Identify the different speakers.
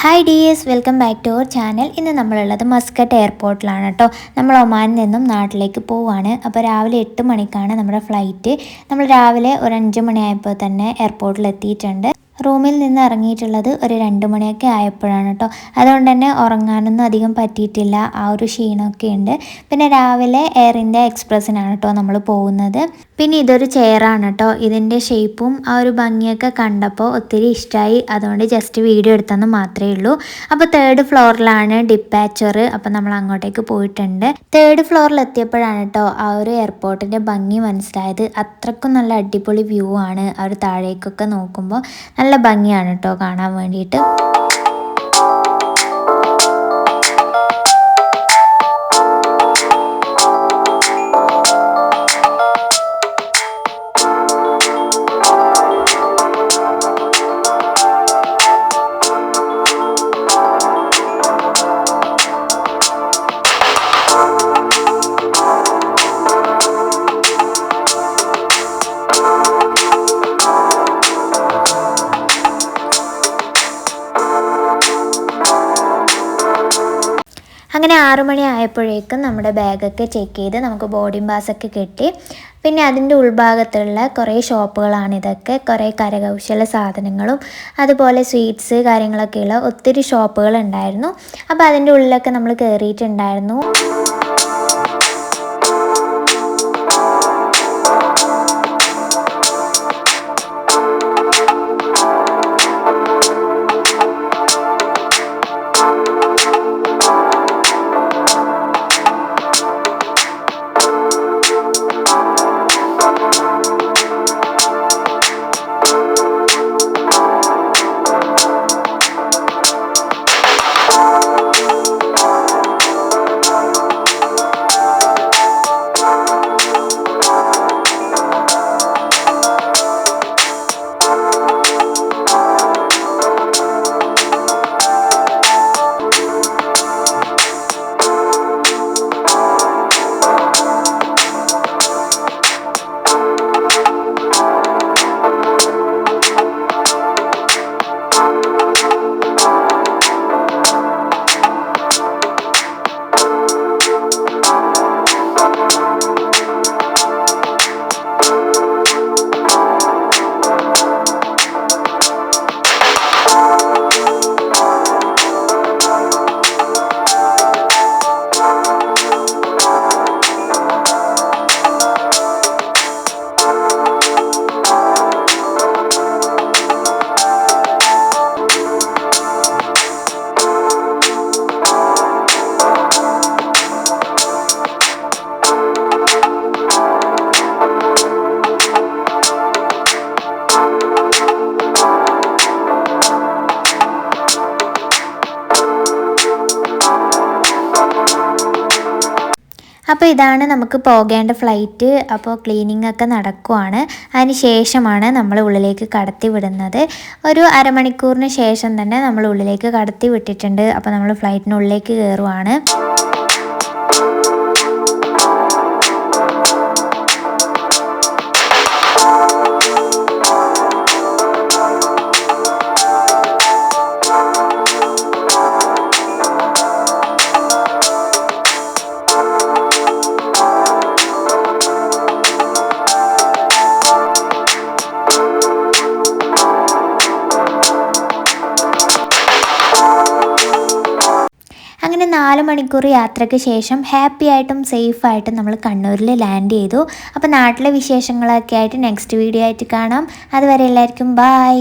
Speaker 1: Hi dears, welcome back to our channel. ഇന്ന് നമ്മളുള്ളത് Muscat എയർപോർട്ടിലാണ് കേട്ടോ. നമ്മൾ ഒമാനിൽ നിന്നും നാട്ടിലേക്ക് പോവുകയാണ്. അപ്പോൾ രാവിലെ 8 മണിക്കാണ് നമ്മുടെ ഫ്ലൈറ്റ്. നമ്മൾ രാവിലെ ഒരു 5 മണിയായപ്പോൾ തന്നെ എയർപോർട്ടിൽ എത്തിയിട്ടുണ്ട്. റൂമിൽ നിന്ന് ഇറങ്ങിയിട്ടുള്ളത് ഒരു 2 മണിയൊക്കെ ആയപ്പോഴാണ് കേട്ടോ. അതുകൊണ്ട് തന്നെ ഉറങ്ങാനൊന്നും അധികം പറ്റിയിട്ടില്ല. ആ ഒരു ക്ഷീണമൊക്കെ ഉണ്ട്. പിന്നെ രാവിലെ എയർ ഇന്ത്യ എക്സ്പ്രസ്സിനാണ് കേട്ടോ നമ്മൾ പോകുന്നത്. പിന്നെ ഇതൊരു ചെയറാണ് കേട്ടോ. ഇതിൻ്റെ ഷേപ്പും ആ ഒരു ഭംഗിയൊക്കെ കണ്ടപ്പോൾ ഒത്തിരി ഇഷ്ടമായി. അതുകൊണ്ട് ജസ്റ്റ് വീഡിയോ എടുത്തെന്ന് മാത്രമേ ഉള്ളൂ. അപ്പോൾ 3rd ഫ്ലോറിലാണ് ഡിപ്പാച്ചർ. അപ്പോൾ നമ്മൾ അങ്ങോട്ടേക്ക് പോയിട്ടുണ്ട്. 3rd ഫ്ലോറിൽ എത്തിയപ്പോഴാണ് കേട്ടോ ആ ഒരു എയർപോർട്ടിൻ്റെ ഭംഗി മനസ്സിലായത്. അത്രക്കും നല്ല അടിപൊളി വ്യൂ ആണ്. ആ ഒരു താഴേക്കൊക്കെ നോക്കുമ്പോൾ നല്ല ഭംഗിയാണ് കേട്ടോ കാണാൻ വേണ്ടിയിട്ട്. അങ്ങനെ 6 മണി ആയപ്പോഴേക്കും നമ്മുടെ ബാഗൊക്കെ ചെക്ക് ചെയ്ത് നമുക്ക് ബോർഡിംഗ് പാസ്സൊക്കെ കിട്ടി. പിന്നെ അതിൻ്റെ ഉൾഭാഗത്തുള്ള കുറേ ഷോപ്പുകളാണ് ഇതൊക്കെ. കുറേ കരകൗശല സാധനങ്ങളും അതുപോലെ സ്വീറ്റ്സ് കാര്യങ്ങളൊക്കെയുള്ള ഒത്തിരി ഷോപ്പുകൾ ഉണ്ടായിരുന്നു. അപ്പോൾ അതിൻ്റെ ഉള്ളിലൊക്കെ നമ്മൾ കയറിയിട്ടുണ്ടായിരുന്നു. അപ്പോൾ ഇതാണ് നമുക്ക് പോകേണ്ട ഫ്ലൈറ്റ്. അപ്പോൾ ക്ലീനിങ് ഒക്കെ നടക്കുവാണ്. അതിന് ശേഷമാണ് നമ്മൾ ഉള്ളിലേക്ക് കടത്തി വിടുന്നത്. ഒരു അരമണിക്കൂറിന് ശേഷം തന്നെ നമ്മൾ ഉള്ളിലേക്ക് കടത്തി വിട്ടിട്ടുണ്ട്. അപ്പോൾ നമ്മൾ ഫ്ലൈറ്റിനുള്ളിലേക്ക് കയറുവാണ്. അങ്ങനെ 4 മണിക്കൂർ യാത്രയ്ക്ക് ശേഷം ഹാപ്പി ആയിട്ടും സേഫ് ആയിട്ടും നമ്മൾ കണ്ണൂരിൽ ലാൻഡ് ചെയ്തു. അപ്പോൾ നാട്ടിലെ വിശേഷങ്ങളൊക്കെ ആയിട്ട് നെക്സ്റ്റ് വീഡിയോ ആയിട്ട് കാണാം. അതുവരെ എല്ലാവർക്കും ബൈ.